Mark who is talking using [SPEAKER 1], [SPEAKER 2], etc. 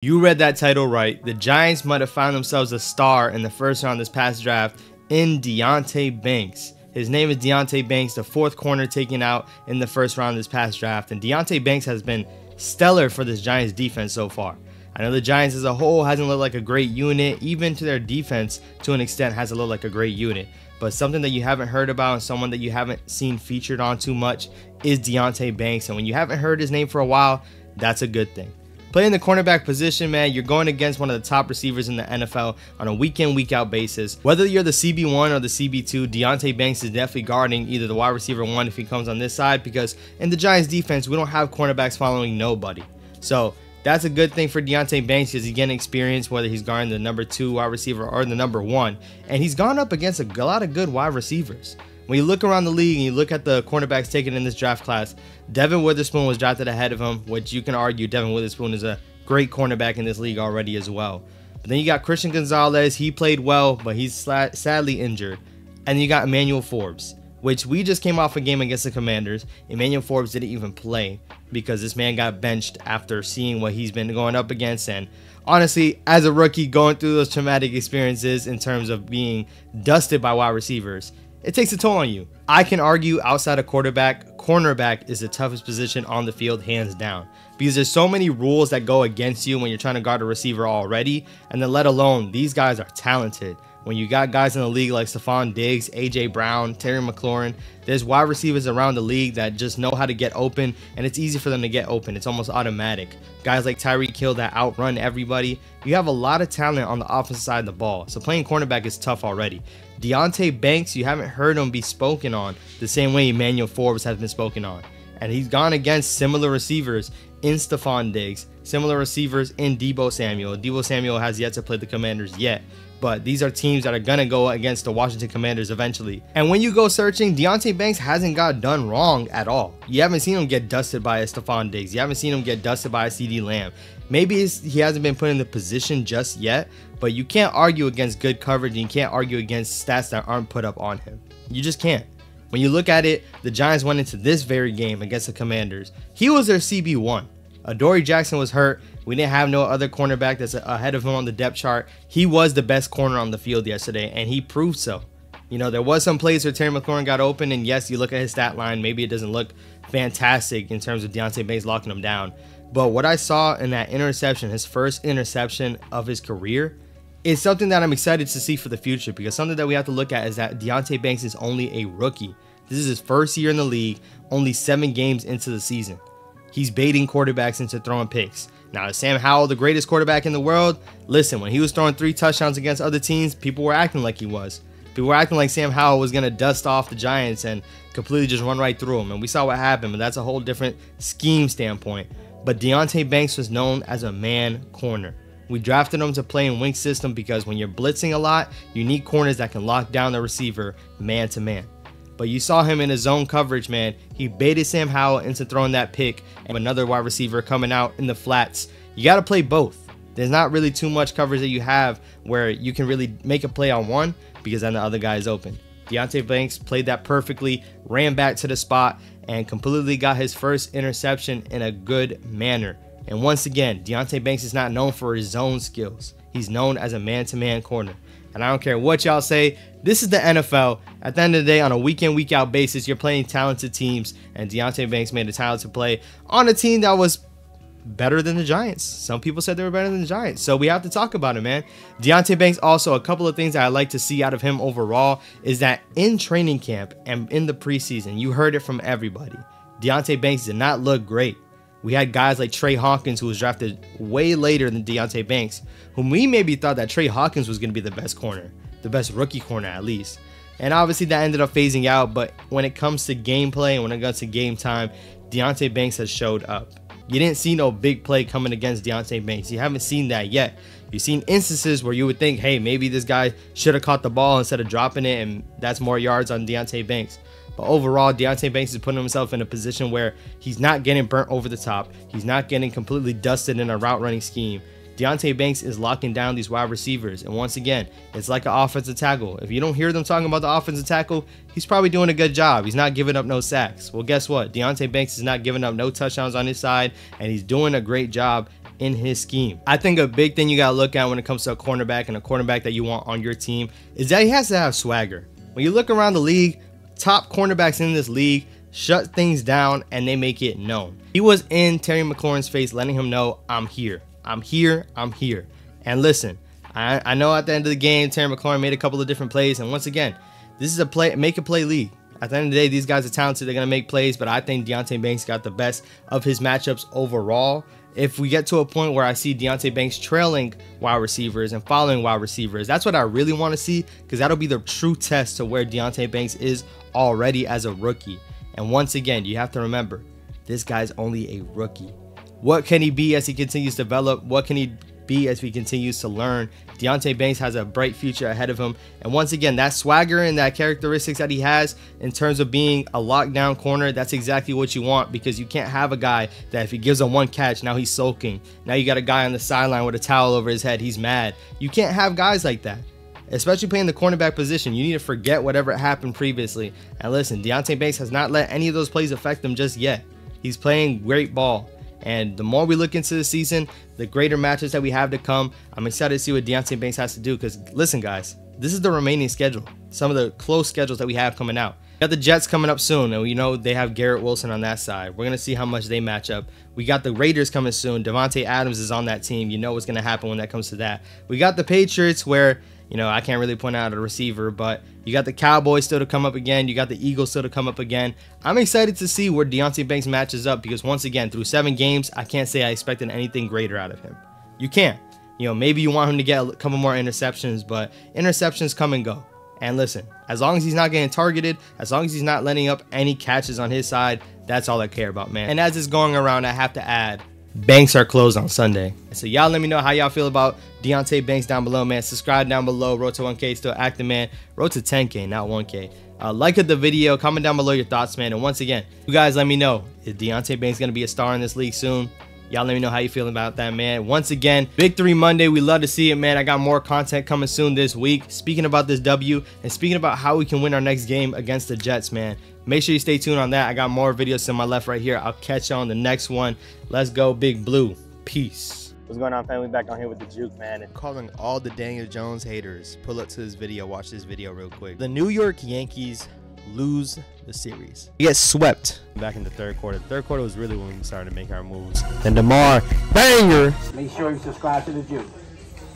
[SPEAKER 1] You read that title right. The Giants might have found themselves a star in the first round this past draft in Deonte Banks. His name is Deonte Banks, the fourth corner taken out in the first round this past draft. And Deonte Banks has been stellar for this Giants defense so far. I know the Giants as a whole hasn't looked like a great unit. Even to their defense, to an extent, hasn't looked like a great unit. But something that you haven't heard about and someone that you haven't seen featured on too much is Deonte Banks. And when you haven't heard his name for a while, that's a good thing. Playing the cornerback position, man, you're going against one of the top receivers in the NFL on a week-in, week-out basis. Whether you're the CB1 or the CB2, Deonte Banks is definitely guarding either the wide receiver 1 if he comes on this side, because in the Giants defense, we don't have cornerbacks following nobody. So that's a good thing for Deonte Banks because he's getting experience, whether he's guarding the number 2 wide receiver or the number 1. And he's gone up against a lot of good wide receivers. When you look around the league and you look at the cornerbacks taken in this draft class, Devin Witherspoon was drafted ahead of him, which you can argue Devin Witherspoon is a great cornerback in this league already as well. But then you got Christian Gonzalez. He played well, but he's sadly injured. And then you got Emmanuel Forbes, which we just came off a game against the Commanders. Emmanuel Forbes didn't even play because this man got benched after seeing what he's been going up against. And honestly, as a rookie going through those traumatic experiences in terms of being dusted by wide receivers, it takes a toll on you. I can argue outside of quarterback, cornerback is the toughest position on the field, hands down. Because there's so many rules that go against you when you're trying to guard a receiver already. And then let alone, these guys are talented. When you got guys in the league like Stephon Diggs, AJ Brown, Terry McLaurin, there's wide receivers around the league that just know how to get open, and it's easy for them to get open. It's almost automatic. Guys like Tyreek Hill that outrun everybody. You have a lot of talent on the offensive side of the ball, so playing cornerback is tough already. Deonte Banks, you haven't heard him be spoken on the same way Emmanuel Forbes has been spoken on. And he's gone against similar receivers in Stephon Diggs, similar receivers in Deebo Samuel. Deebo Samuel has yet to play the Commanders yet. But these are teams that are going to go against the Washington Commanders eventually. And when you go searching, Deonte Banks hasn't got done wrong at all. You haven't seen him get dusted by a Stephon Diggs. You haven't seen him get dusted by a CeeDee Lamb. Maybe he hasn't been put in the position just yet, but you can't argue against good coverage and you can't argue against stats that aren't put up on him. You just can't. When you look at it, the Giants went into this very game against the Commanders. He was their CB1. Adoree Jackson was hurt. We didn't have no other cornerback that's ahead of him on the depth chart. He was the best corner on the field yesterday, and he proved so. You know, there was some plays where Terry McLaurin got open, and yes, you look at his stat line, maybe it doesn't look fantastic in terms of Deonte Banks locking him down. But what I saw in that interception, his first interception of his career, is something that I'm excited to see for the future, because something that we have to look at is that Deonte Banks is only a rookie. This is his first year in the league, only 7 games into the season. He's baiting quarterbacks into throwing picks. Now, is Sam Howell the greatest quarterback in the world? Listen, when he was throwing 3 touchdowns against other teams, people were acting like he was. People were acting like Sam Howell was going to dust off the Giants and completely just run right through them. And we saw what happened, but that's a whole different scheme standpoint. But Deonte Banks was known as a man corner. We drafted him to play in wing system because when you're blitzing a lot, you need corners that can lock down the receiver man to man. But you saw him in his zone coverage, man. He baited Sam Howell into throwing that pick, and another wide receiver coming out in the flats. You got to play both. There's not really too much coverage that you have where you can really make a play on one because then the other guy is open. Deonte Banks played that perfectly, ran back to the spot, and completely got his first interception in a good manner. And once again, Deonte Banks is not known for his zone skills. He's known as a man-to-man corner. And I don't care what y'all say, this is the NFL. At the end of the day, on a week-in, week-out basis, you're playing talented teams, and Deonte Banks made a talented play on a team that was better than the Giants. Some people said they were better than the Giants, so we have to talk about it, man. Deonte Banks, also, a couple of things that I like to see out of him overall is that in training camp and in the preseason, you heard it from everybody. Deonte Banks did not look great. We had guys like Trey Hawkins, who was drafted way later than Deonte Banks, whom we maybe thought that Trey Hawkins was going to be the best corner, the best rookie corner at least. And obviously that ended up phasing out, but when it comes to gameplay and when it comes to game time, Deonte Banks has showed up. You didn't see no big play coming against Deonte Banks. You haven't seen that yet. You've seen instances where you would think, hey, maybe this guy should have caught the ball instead of dropping it, and that's more yards on Deonte Banks. But overall, Deonte Banks is putting himself in a position where he's not getting burnt over the top. He's not getting completely dusted in a route running scheme. Deonte Banks is locking down these wide receivers. And once again, it's like an offensive tackle. If you don't hear them talking about the offensive tackle, he's probably doing a good job. He's not giving up no sacks. Well, guess what? Deonte Banks is not giving up no touchdowns on his side, and he's doing a great job in his scheme. I think a big thing you gotta look at when it comes to a cornerback and a cornerback that you want on your team is that he has to have swagger. When you look around the league, top cornerbacks in this league shut things down and they make it known. He was in Terry McLaurin's face, letting him know, I'm here, I'm here, I'm here. And listen, I know at the end of the game, Terry McLaurin made a couple of different plays, and once again, this is a make a play league. At the end of the day, these guys are talented. They're going to make plays, but I think Deonte Banks got the best of his matchups overall. If we get to a point where I see Deonte Banks trailing wide receivers and following wide receivers, that's what I really want to see, because that'll be the true test to where Deonte Banks is already as a rookie. And once again, you have to remember, this guy's only a rookie. What can he be as he continues to develop? What can he be as he continues to learn? Deonte Banks has a bright future ahead of him, and once again, that swagger and that characteristics that he has in terms of being a lockdown corner, that's exactly what you want, because you can't have a guy that if he gives him one catch, now he's sulking. Now you got a guy on the sideline with a towel over his head, he's mad. You can't have guys like that, especially playing the cornerback position. You need to forget whatever happened previously. And listen, Deonte Banks has not let any of those plays affect him just yet. He's playing great ball. And the more we look into the season, the greater matches that we have to come. I'm excited to see what Deonte Banks has to do, because listen guys, this is the remaining schedule. Some of the close schedules that we have coming out. We got the Jets coming up soon, and we know they have Garrett Wilson on that side. We're going to see how much they match up. We got the Raiders coming soon. Devontae Adams is on that team. You know what's going to happen when that comes to that. We got the Patriots where, you know, I can't really point out a receiver, but you got the Cowboys still to come up again. You got the Eagles still to come up again. I'm excited to see where Deonte Banks matches up, because once again, through 7 games, I can't say I expected anything greater out of him. You can't. You know, maybe you want him to get a couple more interceptions, but interceptions come and go. And listen, as long as he's not getting targeted, as long as he's not letting up any catches on his side, that's all I care about, man. And as it's going around, I have to add, banks are closed on Sunday. So y'all let me know how y'all feel about Deonte Banks down below, man. Subscribe down below. Road to 1K still active, man. Road to 10K, not 1K. Like the video, comment down below your thoughts, man. And once again, you guys let me know, is Deonte Banks going to be a star in this league soon? Y'all let me know how you feeling about that, man. Once again, Victory Monday. We love to see it, man. I got more content coming soon this week. Speaking about this W and speaking about how we can win our next game against the Jets, man. Make sure you stay tuned on that. I got more videos to my left right here. I'll catch you on the next one. Let's go, Big Blue. Peace. What's going on, family? Back on here with the Juke, man. And calling all the Daniel Jones haters. Pull up to this video. Watch this video real quick. The New York Yankees lose the series. We get swept back in the third quarter. The third quarter was really when we started to make our moves. And DeMar, banger.
[SPEAKER 2] Make sure you subscribe to the Juke.